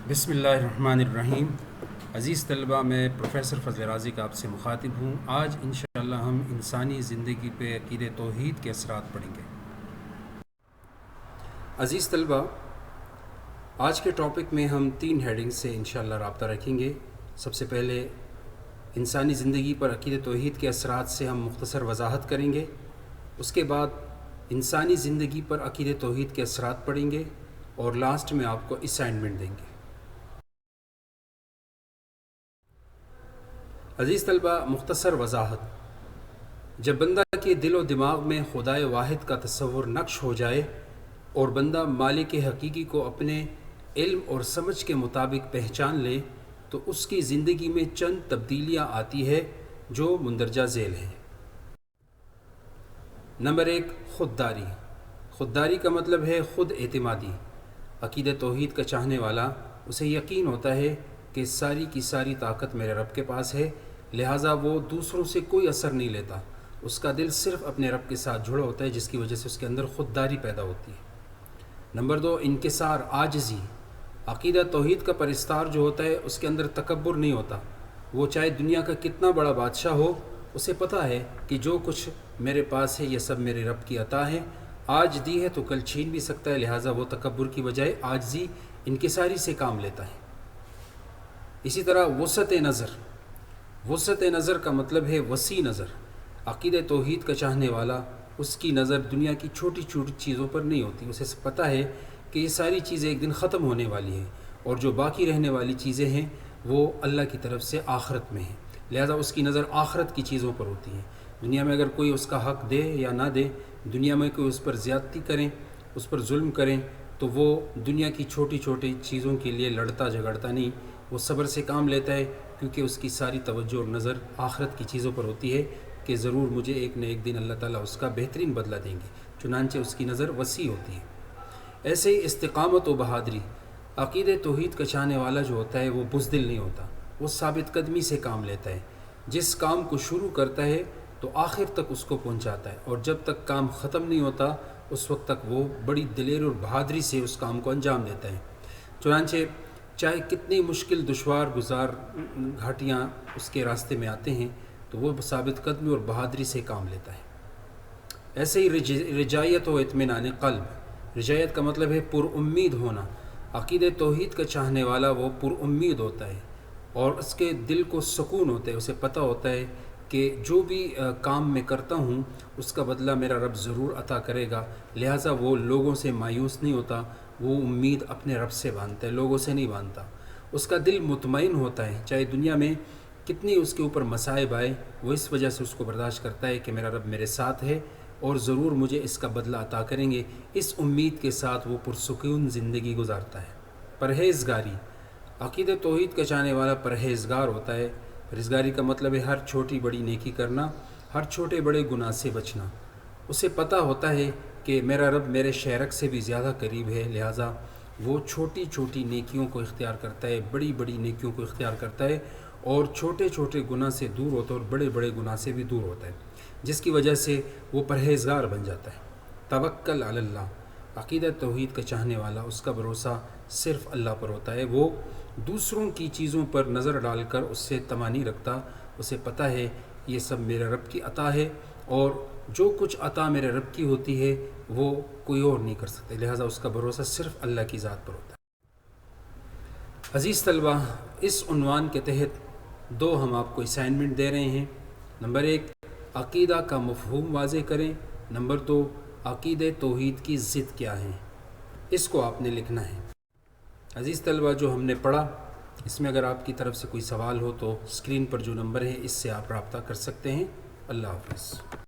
بسم اللہ الرحمن الرحیم۔ عزیز طلبہ، میں پروفیسر فضل رازی کا آپ سے مخاطب ہوں۔ آج انشاءاللہ ہم انسانی زندگی پہ عقید توحید کے اثرات پڑھیں گے۔ عزیز طلبہ، آج کے ٹاپک میں ہم 3 ہیڈنگ سے انشاءاللہ رابطہ رکھیں گے۔ سب سے پہلے انسانی زندگی پر عقید توحید کے اثرات سے ہم مختصر وضاحت کریں گے۔ اس کے بعد انسانی زندگی پر عقید توحید کے اثرات پڑھیں گے، اور لاسٹ میں آپ کو اسائنمنٹ دیں گے۔ عزیز طلبہ، مختصر وضاحت: جب بندہ کے دل و دماغ میں خدائے واحد کا تصور نقش ہو جائے اور بندہ مالک حقیقی کو اپنے علم اور سمجھ کے مطابق پہچان لے تو اس کی زندگی میں چند تبدیلیاں آتی ہے جو مندرجہ ذیل ہیں۔ نمبر 1، خودداری۔ خودداری کا مطلب ہے خود اعتمادی۔ عقید توحید کا چاہنے والا، اسے یقین ہوتا ہے کہ ساری کی ساری طاقت میرے رب کے پاس ہے، لہٰذا وہ دوسروں سے کوئی اثر نہیں لیتا۔ اس کا دل صرف اپنے رب کے ساتھ جڑا ہوتا ہے، جس کی وجہ سے اس کے اندر خودداری پیدا ہوتی ہے۔ نمبر 2، انکسار، عاجزی۔ عقیدہ توحید کا پرستار جو ہوتا ہے اس کے اندر تکبر نہیں ہوتا۔ وہ چاہے دنیا کا کتنا بڑا بادشاہ ہو، اسے پتہ ہے کہ جو کچھ میرے پاس ہے یہ سب میرے رب کی عطا ہے، آج دی ہے تو کل چھین بھی سکتا ہے، لہٰذا وہ تکبر کی بجائے عاجزی، انکساری سے کام لیتا ہے۔ اسی طرح وسعت نظر۔ وسعت نظر کا مطلب ہے وسیع نظر۔ عقید توحید کا چاہنے والا، اس کی نظر دنیا کی چھوٹی چھوٹی چیزوں پر نہیں ہوتی۔ اسے پتہ ہے کہ یہ ساری چیزیں ایک دن ختم ہونے والی ہیں، اور جو باقی رہنے والی چیزیں ہیں وہ اللہ کی طرف سے آخرت میں ہیں، لہٰذا اس کی نظر آخرت کی چیزوں پر ہوتی ہے۔ دنیا میں اگر کوئی اس کا حق دے یا نہ دے، دنیا میں کوئی اس پر زیادتی کریں، اس پر ظلم کریں، تو وہ دنیا کی چھوٹی چھوٹی چیزوں کے لیے لڑتا جھگڑتا نہیں، وہ صبر سے کام لیتا ہے، کیونکہ اس کی ساری توجہ اور نظر آخرت کی چیزوں پر ہوتی ہے کہ ضرور مجھے ایک نہ ایک دن اللہ تعالیٰ اس کا بہترین بدلہ دیں گے، چنانچہ اس کی نظر وسیع ہوتی ہے۔ ایسے ہی استقامت و بہادری۔ عقید توحید کا چاہنے والا جو ہوتا ہے وہ بزدل نہیں ہوتا، وہ ثابت قدمی سے کام لیتا ہے۔ جس کام کو شروع کرتا ہے تو آخر تک اس کو پہنچاتا ہے، اور جب تک کام ختم نہیں ہوتا اس وقت تک وہ بڑی دلیر اور بہادری سے اس کام کو انجام دیتا ہے۔ چنانچہ چاہے کتنی مشکل دشوار گزار گھاٹیاں اس کے راستے میں آتے ہیں تو وہ ثابت قدمی اور بہادری سے کام لیتا ہے۔ ایسے ہی رجایت و اطمینان قلب۔ رجایت کا مطلب ہے پر امید ہونا۔ عقید توحید کا چاہنے والا وہ پر امید ہوتا ہے، اور اس کے دل کو سکون ہوتا ہے، اسے پتہ ہوتا ہے کہ جو بھی کام میں کرتا ہوں اس کا بدلہ میرا رب ضرور عطا کرے گا، لہٰذا وہ لوگوں سے مایوس نہیں ہوتا، وہ امید اپنے رب سے باندھتا ہے، لوگوں سے نہیں باندھتا۔ اس کا دل مطمئن ہوتا ہے، چاہے دنیا میں کتنی اس کے اوپر مصائب آئے، وہ اس وجہ سے اس کو برداشت کرتا ہے کہ میرا رب میرے ساتھ ہے اور ضرور مجھے اس کا بدلہ عطا کریں گے۔ اس امید کے ساتھ وہ پرسکون زندگی گزارتا ہے۔ پرہیزگاری۔ عقید توحید کا چاہنے والا پرہیزگار ہوتا ہے۔ پرہیزگاری کا مطلب ہے ہر چھوٹی بڑی نیکی کرنا، ہر چھوٹے بڑے گناہ سے بچنا۔ اسے پتہ ہوتا ہے کہ میرا رب میرے شہرک سے بھی زیادہ قریب ہے، لہٰذا وہ چھوٹی چھوٹی نیکیوں کو اختیار کرتا ہے، بڑی بڑی نیکیوں کو اختیار کرتا ہے، اور چھوٹے چھوٹے گناہ سے دور ہوتا ہے اور بڑے بڑے گناہ سے بھی دور ہوتا ہے، جس کی وجہ سے وہ پرہیزگار بن جاتا ہے۔ توکل علی اللہ۔ عقیدہ توحید کا چاہنے والا، اس کا بھروسہ صرف اللہ پر ہوتا ہے۔ وہ دوسروں کی چیزوں پر نظر ڈال کر اس سے طمع نہیں رکھتا، اسے پتہ ہے یہ سب میرے رب کی عطا ہے، اور جو کچھ عطا میرے رب کی ہوتی ہے وہ کوئی اور نہیں کر سکتے، لہٰذا اس کا بھروسہ صرف اللہ کی ذات پر ہوتا ہے۔ عزیز طلبہ، اس عنوان کے تحت 2 ہم آپ کو اسائنمنٹ دے رہے ہیں۔ نمبر 1، عقیدہ کا مفہوم واضح کریں۔ نمبر 2، عقید توحید کی ضد کیا ہیں، اس کو آپ نے لکھنا ہے۔ عزیز طلبہ، جو ہم نے پڑھا اس میں اگر آپ کی طرف سے کوئی سوال ہو تو اسکرین پر جو نمبر ہے اس سے آپ رابطہ کر سکتے ہیں۔ اللہ حافظ۔